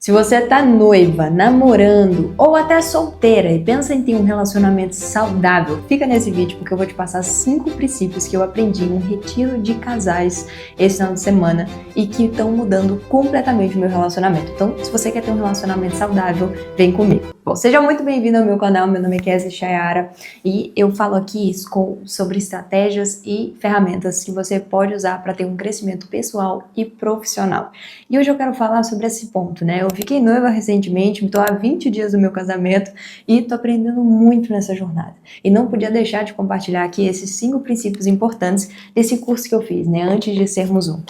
Se você tá noiva, namorando ou até solteira e pensa em ter um relacionamento saudável, fica nesse vídeo porque eu vou te passar 5 princípios que eu aprendi em um retiro de casais esse final de semana e que estão mudando completamente o meu relacionamento. Então, se você quer ter um relacionamento saudável, vem comigo. Bom, seja muito bem-vindo ao meu canal, meu nome é Kézia Chayara e eu falo aqui sobre estratégias e ferramentas que você pode usar para ter um crescimento pessoal e profissional. E hoje eu quero falar sobre esse ponto, né? Eu fiquei noiva recentemente, estou há 20 dias do meu casamento e estou aprendendo muito nessa jornada. E não podia deixar de compartilhar aqui esses 5 princípios importantes desse curso que eu fiz, né? Antes de sermos um.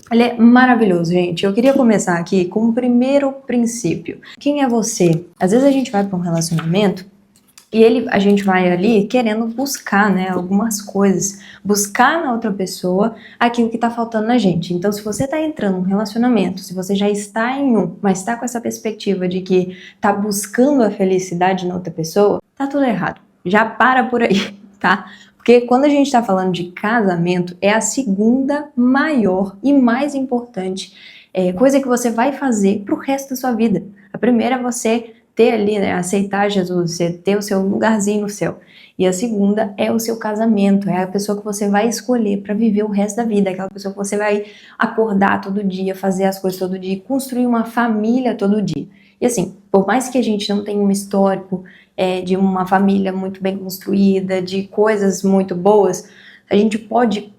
Ele é maravilhoso, gente. Eu queria começar aqui com o primeiro princípio. Quem é você? Às vezes a gente vai para um relacionamento e a gente vai ali querendo buscar, né, algumas coisas, buscar na outra pessoa aquilo que está faltando na gente. Então, se você está entrando num relacionamento, se você já está em um, mas está com essa perspectiva de que está buscando a felicidade na outra pessoa, tá tudo errado. Já para por aí, tá? Porque quando a gente está falando de casamento, é a segunda maior e mais importante coisa que você vai fazer pro resto da sua vida. A primeira é você ter ali, né, aceitar Jesus, você ter o seu lugarzinho no céu. E a segunda é o seu casamento, é a pessoa que você vai escolher para viver o resto da vida, aquela pessoa que você vai acordar todo dia, fazer as coisas todo dia, construir uma família todo dia. E assim, por mais que a gente não tenha um histórico de uma família muito bem construída, de coisas muito boas, a gente pode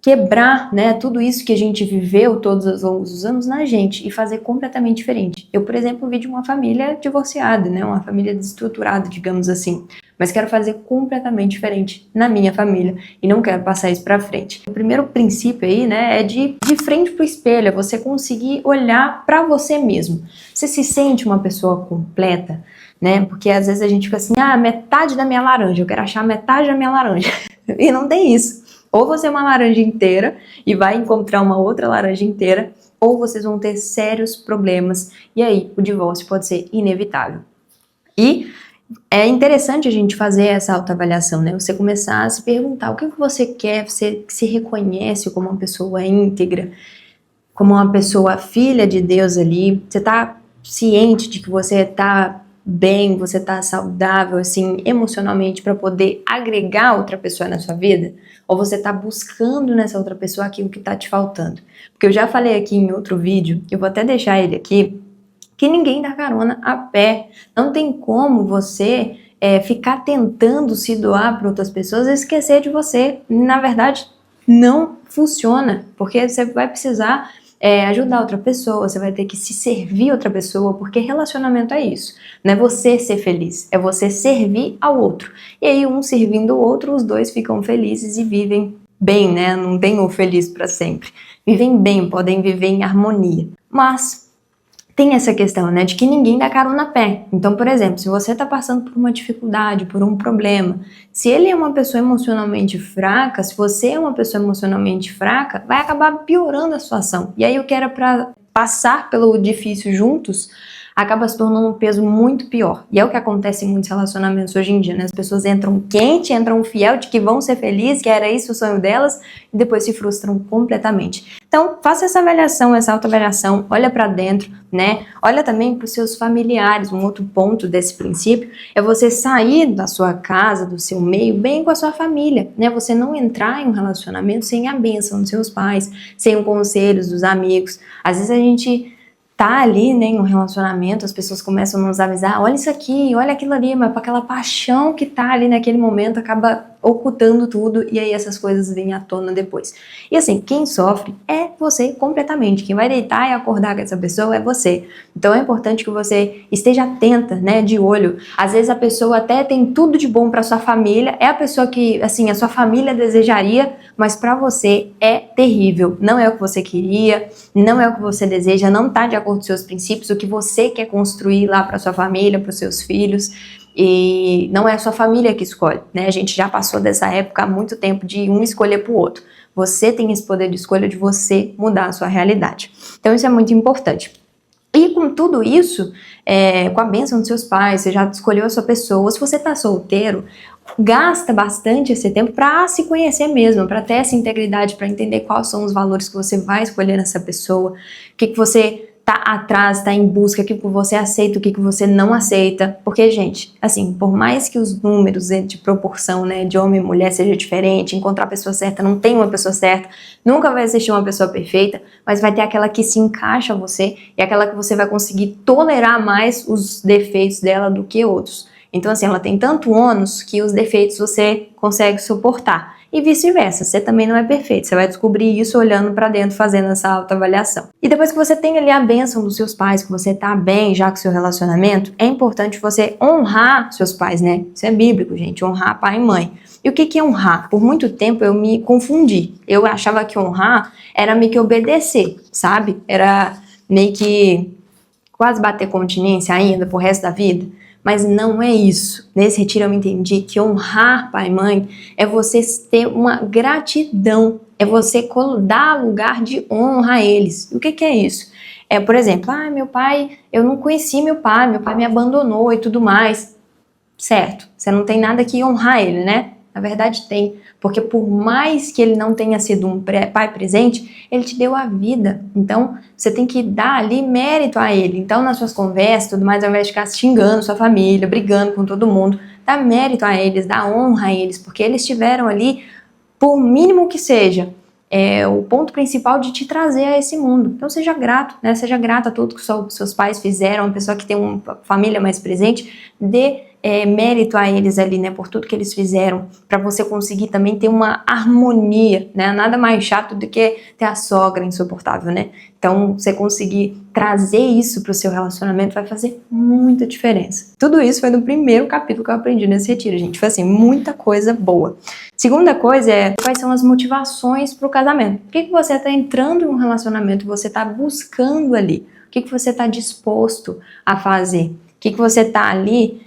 quebrar, né, tudo isso que a gente viveu todos os longos dos anos na gente e fazer completamente diferente. Eu, por exemplo, vim de uma família divorciada, né, uma família desestruturada, digamos assim, mas quero fazer completamente diferente na minha família e não quero passar isso pra frente. O primeiro princípio aí, né, é de frente pro espelho, é você conseguir olhar pra você mesmo. Você se sente uma pessoa completa, né, porque às vezes a gente fica assim, metade da minha laranja, eu quero achar metade da minha laranja, e não tem isso. Ou você é uma laranja inteira e vai encontrar uma outra laranja inteira, ou vocês vão ter sérios problemas e aí o divórcio pode ser inevitável. E é interessante a gente fazer essa autoavaliação, né? Você começar a se perguntar o que você quer, você se reconhece como uma pessoa íntegra, como uma pessoa filha de Deus ali, você tá ciente de que você tá bem, você tá saudável, assim, emocionalmente para poder agregar outra pessoa na sua vida? Ou você tá buscando nessa outra pessoa aquilo que tá te faltando? Porque eu já falei aqui em outro vídeo, eu vou até deixar ele aqui, que ninguém dá carona a pé. Não tem como você ficar tentando se doar para outras pessoas e esquecer de você. Na verdade, não funciona, porque você vai precisar ajudar outra pessoa, você vai ter que se servir outra pessoa, porque relacionamento é isso. Não é você ser feliz, é você servir ao outro. E aí, um servindo o outro, os dois ficam felizes e vivem bem, né? Não tem o feliz para sempre. Vivem bem, podem viver em harmonia. Mas tem essa questão, né, de que ninguém dá carona a pé. Então, por exemplo, se você está passando por uma dificuldade, por um problema, se ele é uma pessoa emocionalmente fraca, se você é uma pessoa emocionalmente fraca, vai acabar piorando a situação. E aí o que era para passar pelo difícil juntos, acaba se tornando um peso muito pior. E é o que acontece em muitos relacionamentos hoje em dia, né? As pessoas entram quente, entram fiel de que vão ser felizes, que era isso o sonho delas, e depois se frustram completamente. Então, faça essa avaliação, essa autoavaliação, olha para dentro, né? Olha também para os seus familiares. Um outro ponto desse princípio é você sair da sua casa, do seu meio, bem com a sua família, né? Você não entrar em um relacionamento sem a bênção dos seus pais, sem os conselhos dos amigos. Às vezes a gente tá ali, né, em um relacionamento, as pessoas começam a nos avisar, olha isso aqui, olha aquilo ali, mas para aquela paixão que tá ali naquele momento, acaba ocultando tudo e aí essas coisas vêm à tona depois. E assim, quem sofre é você completamente, quem vai deitar e acordar com essa pessoa é você. Então é importante que você esteja atenta, né, de olho. Às vezes a pessoa até tem tudo de bom para sua família, é a pessoa que, assim, a sua família desejaria, mas para você é terrível. Não é o que você queria, não é o que você deseja, não tá de acordo com seus princípios, o que você quer construir lá para sua família, para os seus filhos. E não é a sua família que escolhe, né? A gente já passou dessa época há muito tempo de um escolher para o outro. Você tem esse poder de escolha de você mudar a sua realidade. Então isso é muito importante. E com tudo isso, com a bênção dos seus pais, você já escolheu a sua pessoa. Se você está solteiro, gasta bastante esse tempo para se conhecer mesmo, para ter essa integridade, para entender quais são os valores que você vai escolher nessa pessoa, o que você tá atrás, tá em busca, o que você aceita, o que você não aceita. Porque, gente, assim, por mais que os números de proporção, né, de homem e mulher seja diferente, encontrar a pessoa certa, não tem uma pessoa certa, nunca vai existir uma pessoa perfeita, mas vai ter aquela que se encaixa a você e aquela que você vai conseguir tolerar mais os defeitos dela do que outros. Então, assim, ela tem tanto ônus que os defeitos você consegue suportar. E vice-versa, você também não é perfeito, você vai descobrir isso olhando pra dentro, fazendo essa autoavaliação. E depois que você tem ali a bênção dos seus pais, que você tá bem já com o seu relacionamento, é importante você honrar seus pais, né? Isso é bíblico, gente, honrar pai e mãe. E o que é honrar? Por muito tempo eu me confundi. Eu achava que honrar era meio que obedecer, sabe? Era meio que quase bater continência ainda pro resto da vida. Mas não é isso. Nesse retiro eu entendi que honrar pai e mãe é você ter uma gratidão, é você dar lugar de honra a eles. O que é isso? É, por exemplo, meu pai, eu não conheci meu pai me abandonou e tudo mais. Certo, você não tem nada que honrar ele, né? Na verdade tem, porque por mais que ele não tenha sido um pai presente, ele te deu a vida. Então, você tem que dar ali mérito a ele. Então, nas suas conversas, tudo mais, ao invés de ficar xingando sua família, brigando com todo mundo, dá mérito a eles, dá honra a eles, porque eles estiveram ali, por mínimo que seja, o ponto principal de te trazer a esse mundo. Então, seja grato, né? Seja grato a tudo que seus pais fizeram, uma pessoa que tem uma família mais presente, dê mérito a eles ali, né, por tudo que eles fizeram, para você conseguir também ter uma harmonia, né, nada mais chato do que ter a sogra insuportável, né, então você conseguir trazer isso para o seu relacionamento vai fazer muita diferença. Tudo isso foi no primeiro capítulo que eu aprendi nesse retiro, gente, foi assim, muita coisa boa. Segunda coisa é quais são as motivações para o casamento. Por que você está entrando em um relacionamento, você está buscando ali, o que você está disposto a fazer, o que você está ali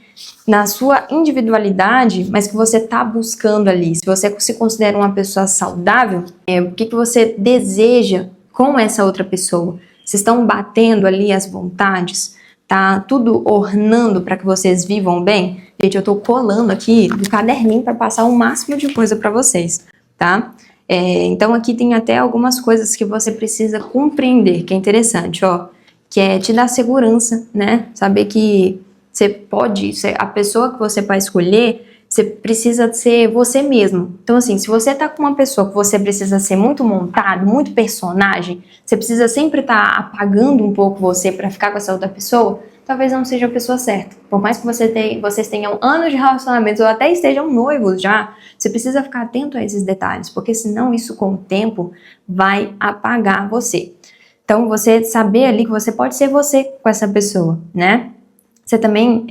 na sua individualidade, mas que você está buscando ali. Se você se considera uma pessoa saudável, o que você deseja com essa outra pessoa? Vocês estão batendo ali as vontades? Tá tudo ornando para que vocês vivam bem? Gente, eu tô colando aqui do caderninho para passar o máximo de coisa para vocês, tá? Então aqui tem até algumas coisas que você precisa compreender, que é interessante, ó, que é te dar segurança, né? Saber que você pode, a pessoa que você vai escolher, você precisa ser você mesmo. Então, assim, se você tá com uma pessoa que você precisa ser muito montado, muito personagem, você precisa sempre estar apagando um pouco você para ficar com essa outra pessoa, talvez não seja a pessoa certa. Por mais que vocês tenham anos de relacionamento ou até estejam noivos já, você precisa ficar atento a esses detalhes, porque senão isso com o tempo vai apagar você. Então, você saber ali que você pode ser você com essa pessoa, né? Você também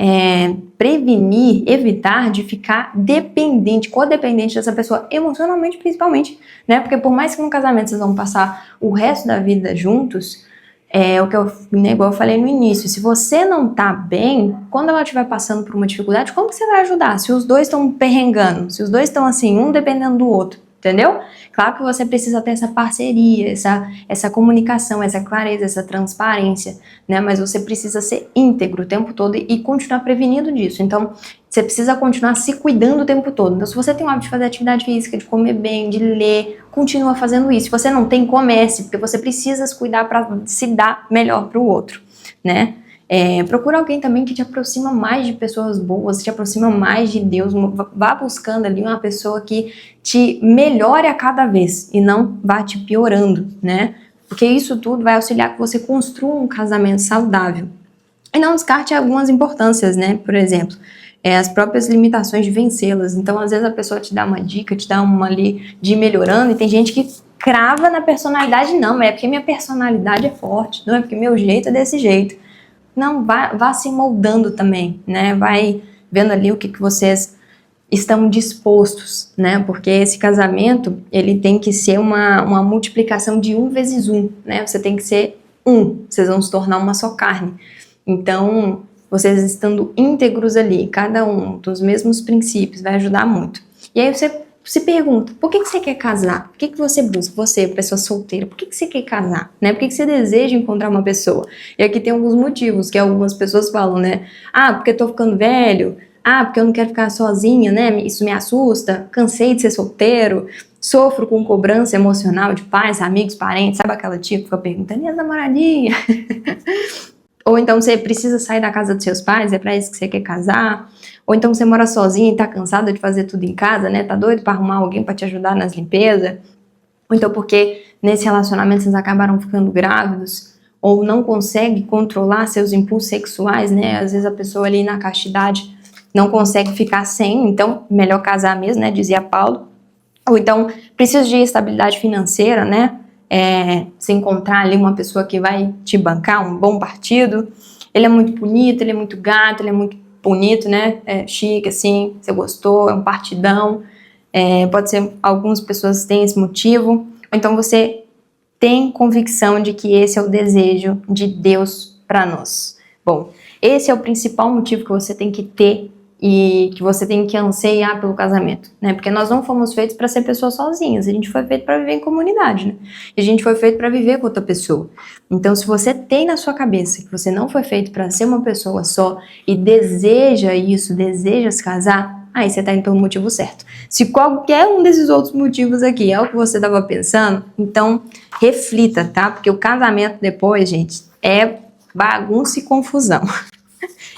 prevenir, evitar de ficar dependente, codependente dessa pessoa, emocionalmente principalmente, né? Porque por mais que no casamento vocês vão passar o resto da vida juntos, igual eu falei no início, se você não tá bem, quando ela estiver passando por uma dificuldade, como que você vai ajudar? Se os dois estão perrengando, se os dois estão assim, um dependendo do outro, entendeu? Claro que você precisa ter essa parceria, essa comunicação, essa clareza, essa transparência, né? Mas você precisa ser íntegro o tempo todo e continuar prevenindo disso. Então, você precisa continuar se cuidando o tempo todo. Então, se você tem o hábito de fazer atividade física, de comer bem, de ler, continua fazendo isso. Se você não tem, comece, porque você precisa se cuidar para se dar melhor para o outro, né? Procura alguém também que te aproxima mais de pessoas boas, te aproxima mais de Deus, vá buscando ali uma pessoa que te melhore a cada vez e não vá te piorando, né? Porque isso tudo vai auxiliar que você construa um casamento saudável. E não descarte algumas importâncias, né? Por exemplo, as próprias limitações de vencê-las. Então, às vezes a pessoa te dá uma dica, te dá uma ali de ir melhorando, e tem gente que crava na personalidade, não, é porque minha personalidade é forte, não é porque meu jeito é desse jeito. Não, vá se moldando também, né? Vai vendo ali o que vocês estão dispostos, né? Porque esse casamento, ele tem que ser uma multiplicação de 1 vezes 1, né? Você tem que ser vocês vão se tornar uma só carne. Então, vocês estando íntegros ali, cada um dos mesmos princípios, vai ajudar muito. E aí você se pergunta, por que você quer casar? Por que você busca? Você, pessoa solteira, por que você quer casar? Né? Por que você deseja encontrar uma pessoa? E aqui tem alguns motivos que algumas pessoas falam, né? Porque eu tô ficando velho. Porque eu não quero ficar sozinha, né? Isso me assusta. Cansei de ser solteiro. Sofro com cobrança emocional de pais, amigos, parentes, sabe aquela tia que fica perguntando, e as namoradinhas? Ou então você precisa sair da casa dos seus pais, é pra isso que você quer casar? Ou então você mora sozinho e tá cansada de fazer tudo em casa, né? Tá doido pra arrumar alguém pra te ajudar nas limpezas? Ou então porque nesse relacionamento vocês acabaram ficando grávidos? Ou não consegue controlar seus impulsos sexuais, né? Às vezes a pessoa ali na castidade não consegue ficar sem, então melhor casar mesmo, né? Dizia Paulo. Ou então precisa de estabilidade financeira, né? Se encontrar ali uma pessoa que vai te bancar, um bom partido. Ele é muito bonito, ele é muito gato, ele é muito bonito, né? Chique, assim, você gostou, é um partidão. Pode ser, algumas pessoas têm esse motivo. Ou então você tem convicção de que esse é o desejo de Deus para nós. Bom, esse é o principal motivo que você tem que ter e que você tem que anseiar pelo casamento, né? Porque nós não fomos feitos para ser pessoas sozinhas, a gente foi feito para viver em comunidade, né? E a gente foi feito para viver com outra pessoa. Então, se você tem na sua cabeça que você não foi feito para ser uma pessoa só e deseja isso, deseja se casar, aí você tá indo pelo motivo certo. Se qualquer um desses outros motivos aqui é o que você estava pensando, então reflita, tá? Porque o casamento depois, gente, é bagunça e confusão.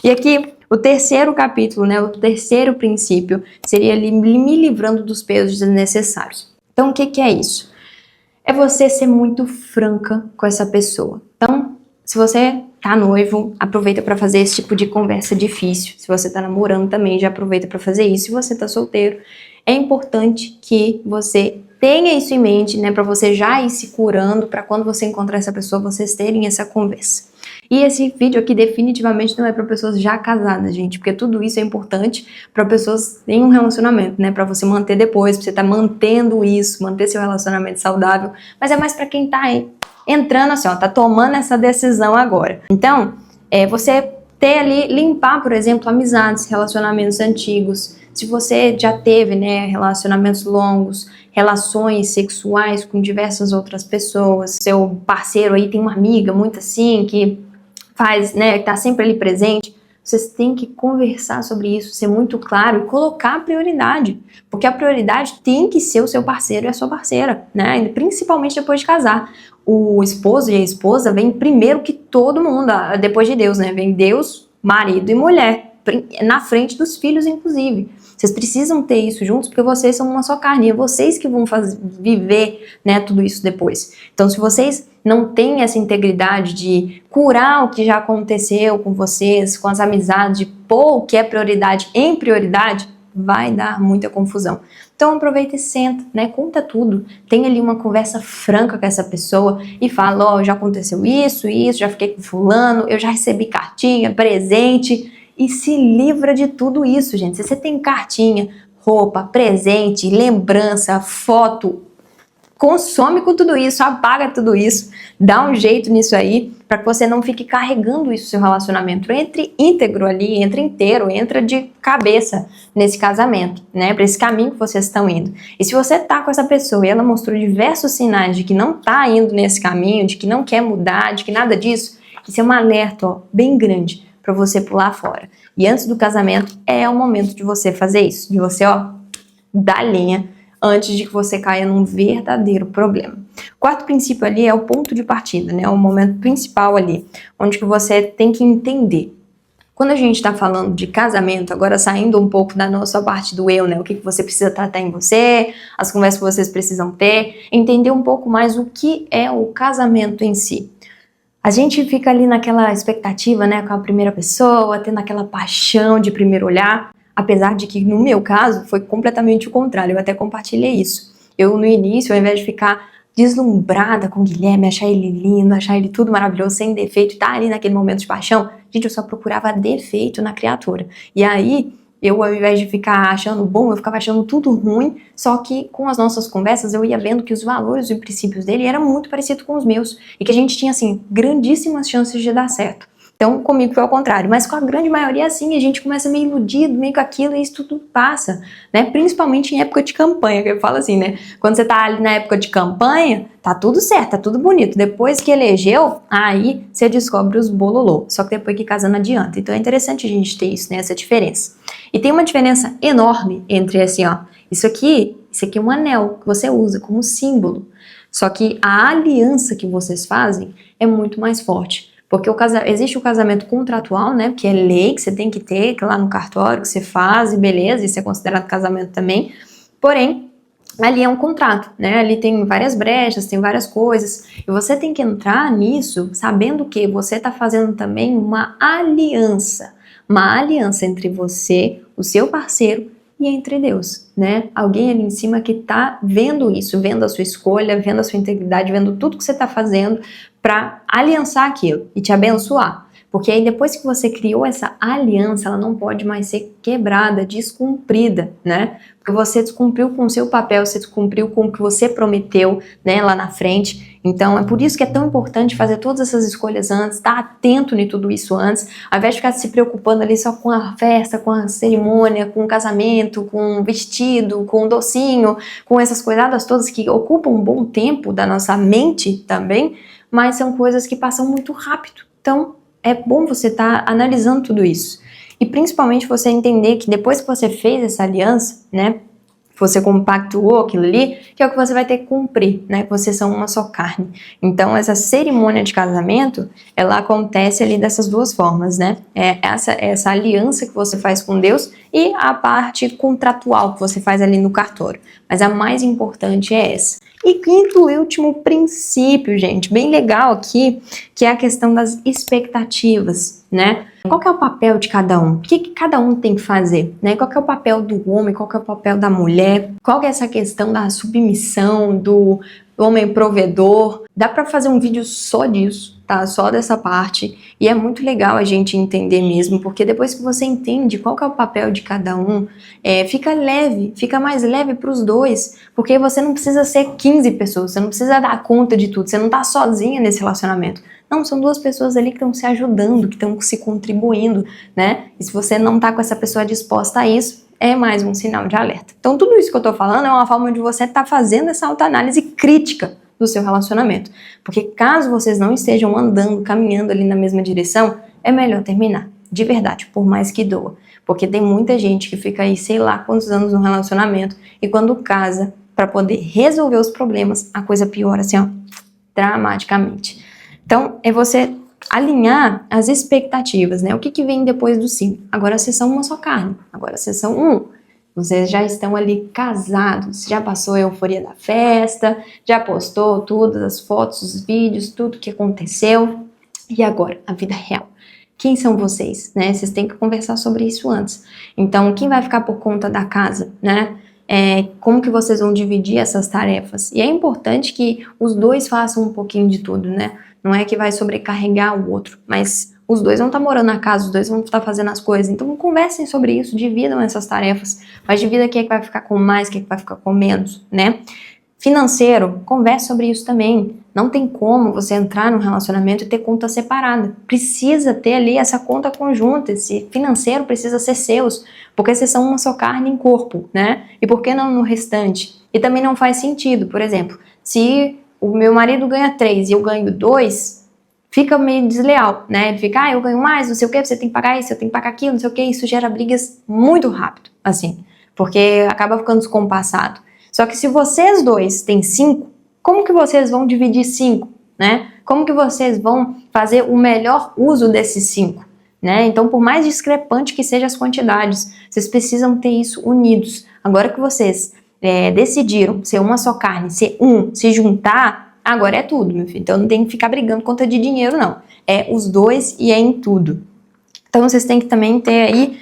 E aqui, o terceiro capítulo, né, o terceiro princípio, seria me livrando dos pesos desnecessários. Então, o que é isso? É você ser muito franca com essa pessoa. Então, se você tá noivo, aproveita para fazer esse tipo de conversa difícil. Se você tá namorando também, já aproveita para fazer isso. Se você tá solteiro, é importante que você tenha isso em mente, né, para você já ir se curando, para quando você encontrar essa pessoa, vocês terem essa conversa. E esse vídeo aqui definitivamente não é para pessoas já casadas, gente, porque tudo isso é importante para pessoas em um relacionamento, né, para você manter depois, pra você tá mantendo isso, manter seu relacionamento saudável, mas é mais para quem tá aí entrando assim, ó, tá tomando essa decisão agora. Então, você ter ali, limpar, por exemplo, amizades, relacionamentos antigos. Se você já teve, né, relacionamentos longos, relações sexuais com diversas outras pessoas, seu parceiro aí tem uma amiga muito assim, que faz, né, que tá sempre ali presente, vocês têm que conversar sobre isso, ser muito claro e colocar a prioridade, porque a prioridade tem que ser o seu parceiro e a sua parceira, né, principalmente depois de casar. O esposo e a esposa vem primeiro que todo mundo, depois de Deus, né, vem Deus, marido e mulher, na frente dos filhos, inclusive. Vocês precisam ter isso juntos, porque vocês são uma só carne, é vocês que vão viver, né, tudo isso depois. Então, se vocês não têm essa integridade de curar o que já aconteceu com vocês, com as amizades, de pôr o que é prioridade em prioridade, vai dar muita confusão. Então aproveita e senta, né, conta tudo, tem ali uma conversa franca com essa pessoa e fala, ó, já aconteceu isso, já fiquei com fulano, eu já recebi cartinha, presente, e se livra de tudo isso, gente. Se você tem cartinha, roupa, presente, lembrança, foto, consome com tudo isso, apaga tudo isso, dá um jeito nisso aí, para que você não fique carregando isso no seu relacionamento. Entre íntegro ali, entra inteiro, entra de cabeça nesse casamento, né? Para esse caminho que vocês estão indo. E se você tá com essa pessoa e ela mostrou diversos sinais de que não tá indo nesse caminho, de que não quer mudar, de que nada disso, isso é um alerta, ó, bem grande para você pular fora. E antes do casamento é o momento de você fazer isso, de você, ó, dar linha antes de que você caia num verdadeiro problema. O quarto princípio ali é o ponto de partida, né? O momento principal ali, onde que você tem que entender. Quando a gente está falando de casamento, agora saindo um pouco da nossa parte do eu, né? O que você precisa tratar em você, as conversas que vocês precisam ter, entender um pouco mais o que é o casamento em si. A gente fica ali naquela expectativa, né, com a primeira pessoa, tendo aquela paixão de primeiro olhar, apesar de que no meu caso foi completamente o contrário, eu até compartilhei isso. Eu no início, ao invés de ficar deslumbrada com o Guilherme, achar ele lindo, achar ele tudo maravilhoso, sem defeito, tá ali naquele momento de paixão, gente, eu só procurava defeito na criatura. E aí, eu ao invés de ficar achando bom, eu ficava achando tudo ruim, só que com as nossas conversas eu ia vendo que os valores e princípios dele eram muito parecidos com os meus, e que a gente tinha, assim, grandíssimas chances de dar certo. Então, comigo foi ao contrário, mas com a grande maioria, assim, a gente começa meio iludido, meio com aquilo, e isso tudo passa, né? Principalmente em época de campanha, que eu falo assim, né? Quando você tá ali na época de campanha, tá tudo certo, tá tudo bonito. Depois que elegeu, aí você descobre os bololô. Só que depois que casa não adianta. Então é interessante a gente ter isso, né? Essa diferença. E tem uma diferença enorme entre, assim, ó, isso aqui Isso aqui é um anel que você usa como símbolo. Só que a aliança que vocês fazem é muito mais forte. Porque existe o casamento contratual, né? Que é lei, que você tem que ter, que lá no cartório que você faz, e beleza, isso é considerado casamento também. Porém, ali é um contrato, né? Ali tem várias brechas, tem várias coisas. E você tem que entrar nisso sabendo que você está fazendo também uma aliança. Uma aliança entre você, o seu parceiro e entre Deus, né? Alguém ali em cima que tá vendo isso, vendo a sua escolha, vendo a sua integridade, vendo tudo que você tá fazendo para aliançar aquilo e te abençoar. Porque aí depois que você criou essa aliança, ela não pode mais ser quebrada, descumprida, né? Porque você descumpriu com o seu papel, você descumpriu com o que você prometeu, né, lá na frente. Então é por isso que é tão importante fazer todas essas escolhas antes, estar atento em tudo isso antes, ao invés de ficar se preocupando ali só com a festa, com a cerimônia, com o casamento, com o vestido, com o docinho, com essas coisadas todas que ocupam um bom tempo da nossa mente também, mas são coisas que passam muito rápido. Então é bom você estar analisando tudo isso. E principalmente você entender que depois que você fez essa aliança, né, você compactuou aquilo ali, que é o que você vai ter que cumprir, né, que vocês são uma só carne. Então essa cerimônia de casamento, ela acontece ali dessas duas formas, né, essa aliança que você faz com Deus e a parte contratual que você faz ali no cartório. Mas a mais importante é essa. E quinto e último princípio, gente, bem legal aqui, que é a questão das expectativas, né? Qual que é o papel de cada um? O que cada um tem que fazer, né? Qual que é o papel do homem? Qual que é o papel da mulher? Qual que é essa questão da submissão, do homem provedor? Dá pra fazer um vídeo só disso, tá? Só dessa parte. E é muito legal a gente entender mesmo, porque depois que você entende qual que é o papel de cada um, fica leve, fica mais leve pros dois, porque você não precisa ser 15 pessoas, você não precisa dar conta de tudo, você não tá sozinha nesse relacionamento. Não, são duas pessoas ali que estão se ajudando, que estão se contribuindo, né? E se você não tá com essa pessoa disposta a isso, é mais um sinal de alerta. Então tudo isso que eu tô falando é uma forma de você estar fazendo essa autoanálise crítica do seu relacionamento. Porque caso vocês não estejam andando, caminhando ali na mesma direção, é melhor terminar. De verdade, por mais que doa. Porque tem muita gente que fica aí, sei lá quantos anos no relacionamento, e quando casa, para poder resolver os problemas, a coisa piora assim, ó, dramaticamente. Então, é você alinhar as expectativas, né? O que vem depois do sim? Agora vocês são uma só carne, agora vocês são um. Vocês já estão ali casados, já passou a euforia da festa, já postou todas as fotos, os vídeos, tudo que aconteceu. E agora, a vida real? Quem são vocês, né? Vocês têm que conversar sobre isso antes. Então, quem vai ficar por conta da casa, né? Como que vocês vão dividir essas tarefas? E é importante que os dois façam um pouquinho de tudo, né? Não é que vai sobrecarregar o outro, mas os dois vão estar morando na casa, os dois vão estar fazendo as coisas. Então conversem sobre isso, dividam essas tarefas. Mas divida quem é que vai ficar com mais, quem é que vai ficar com menos, né? Financeiro, converse sobre isso também. Não tem como você entrar num relacionamento e ter conta separada. Precisa ter ali essa conta conjunta. Esse financeiro precisa ser seus, porque vocês são uma só carne em corpo, né? E por que não no restante? E também não faz sentido, por exemplo, se o meu marido ganha 3 e eu ganho 2, fica meio desleal, né? Ele fica, eu ganho mais, não sei o que, você tem que pagar isso, eu tenho que pagar aquilo, não sei o que. Isso gera brigas muito rápido, assim, porque acaba ficando descompassado. Só que se vocês dois têm 5, como que vocês vão dividir 5, né? Como que vocês vão fazer o melhor uso desses 5, né? Então, por mais discrepante que sejam as quantidades, vocês precisam ter isso unidos. Agora que vocês decidiram ser uma só carne, ser um, se juntar, agora é tudo, meu filho. Então não tem que ficar brigando por conta de dinheiro, não. É os dois e é em tudo. Então vocês têm que também ter aí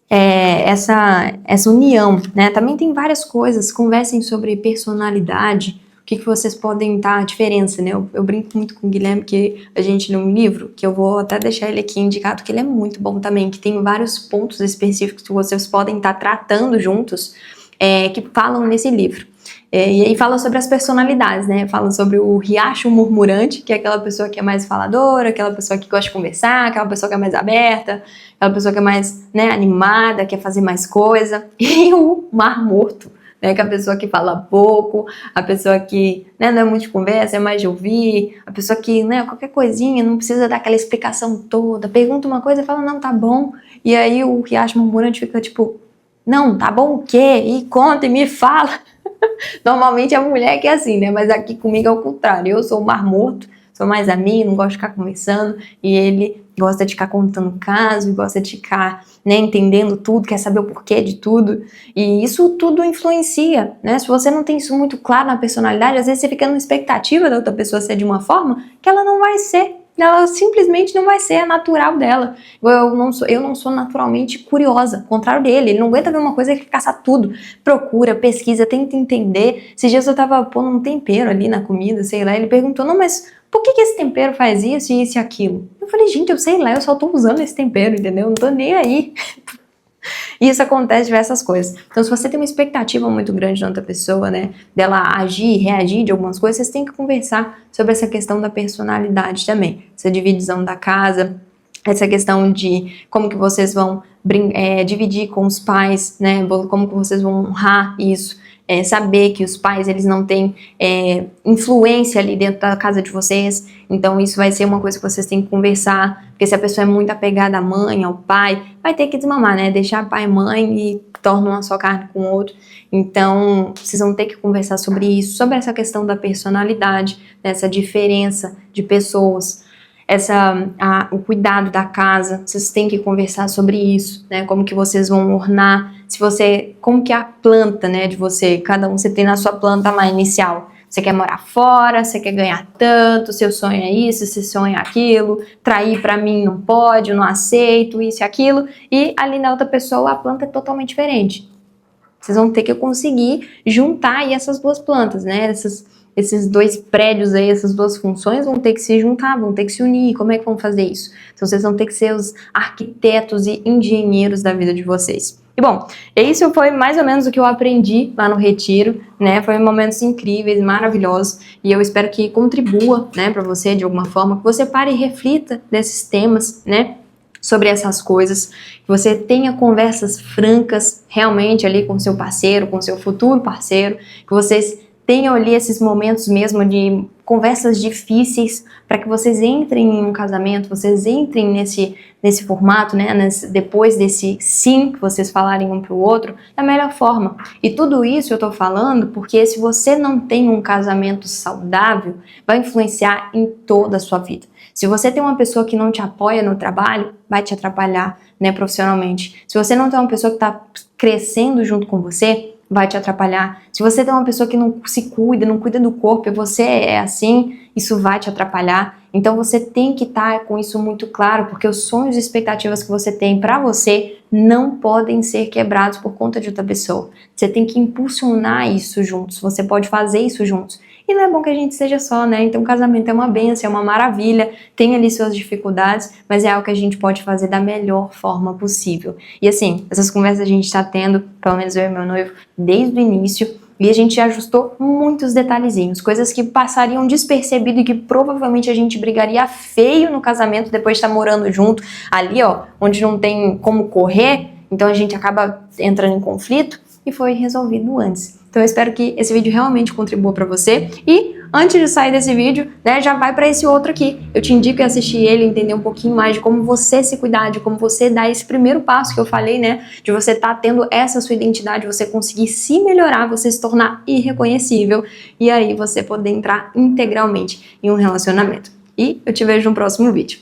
essa união, né? Também tem várias coisas, conversem sobre personalidade, o que vocês podem a diferença, né? Eu brinco muito com o Guilherme, que a gente lê um livro, que eu vou até deixar ele aqui indicado, que ele é muito bom também, que tem vários pontos específicos que vocês podem estar tratando juntos, que falam nesse livro. E aí fala sobre as personalidades, né? Fala sobre o riacho murmurante, que é aquela pessoa que é mais faladora, aquela pessoa que gosta de conversar, aquela pessoa que é mais aberta, aquela pessoa que é mais, né, animada, quer fazer mais coisa. E o mar morto, né? Que é a pessoa que fala pouco, a pessoa que, né, não é muito de conversa, é mais de ouvir, a pessoa que, né, qualquer coisinha, não precisa dar aquela explicação toda, pergunta uma coisa e fala, não, tá bom. E aí o riacho murmurante fica tipo, não, tá bom o quê? E conta e me fala. Normalmente a mulher que é assim, né? Mas aqui comigo é o contrário. Eu sou o mar morto, sou mais amiga, não gosto de ficar conversando. E ele gosta de ficar contando caso, gosta de ficar, né, entendendo tudo, quer saber o porquê de tudo. E isso tudo influencia, né? Se você não tem isso muito claro na personalidade, às vezes você fica numa expectativa da outra pessoa ser de uma forma que ela não vai ser. Ela simplesmente não vai ser a natural dela. Eu não sou naturalmente curiosa, ao contrário dele. Ele não aguenta ver uma coisa e quer caçar tudo. Procura, pesquisa, tenta entender. Esses dias eu tava pondo um tempero ali na comida, sei lá, ele perguntou, não, mas por que esse tempero faz isso e isso e aquilo? Eu falei, gente, eu sei lá, eu só tô usando esse tempero, entendeu? Não tô nem aí. E isso acontece diversas coisas. Então, se você tem uma expectativa muito grande na outra pessoa, né, dela agir, reagir de algumas coisas, vocês têm que conversar sobre essa questão da personalidade também. Essa divisão da casa, essa questão de como que vocês vão dividir com os pais, né, como que vocês vão honrar isso. Saber que os pais, eles não têm influência ali dentro da casa de vocês, então isso vai ser uma coisa que vocês têm que conversar, porque se a pessoa é muito apegada à mãe, ao pai, vai ter que desmamar, né, deixar pai e mãe e torna uma só carne com o outro. Então vocês vão ter que conversar sobre isso, sobre essa questão da personalidade, dessa diferença de pessoas, o cuidado da casa, vocês têm que conversar sobre isso, né, como que vocês vão ornar, como que é a planta, né, de você, cada um você tem na sua planta lá inicial, você quer morar fora, você quer ganhar tanto, seu sonho é isso, seu sonho é aquilo, trair pra mim não pode, eu não aceito, isso e aquilo, e ali na outra pessoa a planta é totalmente diferente. Vocês vão ter que conseguir juntar aí essas duas plantas, né, esses dois prédios aí, essas duas funções vão ter que se juntar, vão ter que se unir. Como é que vão fazer isso? Então vocês vão ter que ser os arquitetos e engenheiros da vida de vocês. E bom, isso foi mais ou menos o que eu aprendi lá no retiro, né? Foi momentos incríveis, maravilhosos, e eu espero que contribua, né, para você de alguma forma, que você pare e reflita desses temas, né? Sobre essas coisas, que você tenha conversas francas realmente ali com seu parceiro, com seu futuro parceiro, que vocês tenham ali esses momentos mesmo de conversas difíceis para que vocês entrem em um casamento, vocês entrem nesse formato, né, depois desse sim que vocês falarem um para o outro, da melhor forma. E tudo isso eu tô falando porque se você não tem um casamento saudável, vai influenciar em toda a sua vida. Se você tem uma pessoa que não te apoia no trabalho, vai te atrapalhar, né, profissionalmente. Se você não tem uma pessoa que está crescendo junto com você, vai te atrapalhar. Se você tem uma pessoa que não se cuida, não cuida do corpo e você é assim, isso vai te atrapalhar. Então você tem que estar com isso muito claro, porque os sonhos e expectativas que você tem para você não podem ser quebrados por conta de outra pessoa. Você tem que impulsionar isso juntos, você pode fazer isso juntos. E não é bom que a gente seja só, né? Então o casamento é uma bênção, é uma maravilha, tem ali suas dificuldades, mas é algo que a gente pode fazer da melhor forma possível. E assim, essas conversas a gente tá tendo, pelo menos eu e meu noivo, desde o início, e a gente ajustou muitos detalhezinhos, coisas que passariam despercebido e que provavelmente a gente brigaria feio no casamento depois de estar morando junto, ali ó, onde não tem como correr, então a gente acaba entrando em conflito, e foi resolvido antes. Então eu espero que esse vídeo realmente contribua para você. E antes de sair desse vídeo, né, já vai para esse outro aqui. Eu te indico a assistir ele, entender um pouquinho mais de como você se cuidar, de como você dar esse primeiro passo que eu falei, né, de você estar tendo essa sua identidade, você conseguir se melhorar, você se tornar irreconhecível e aí você poder entrar integralmente em um relacionamento. E eu te vejo no próximo vídeo.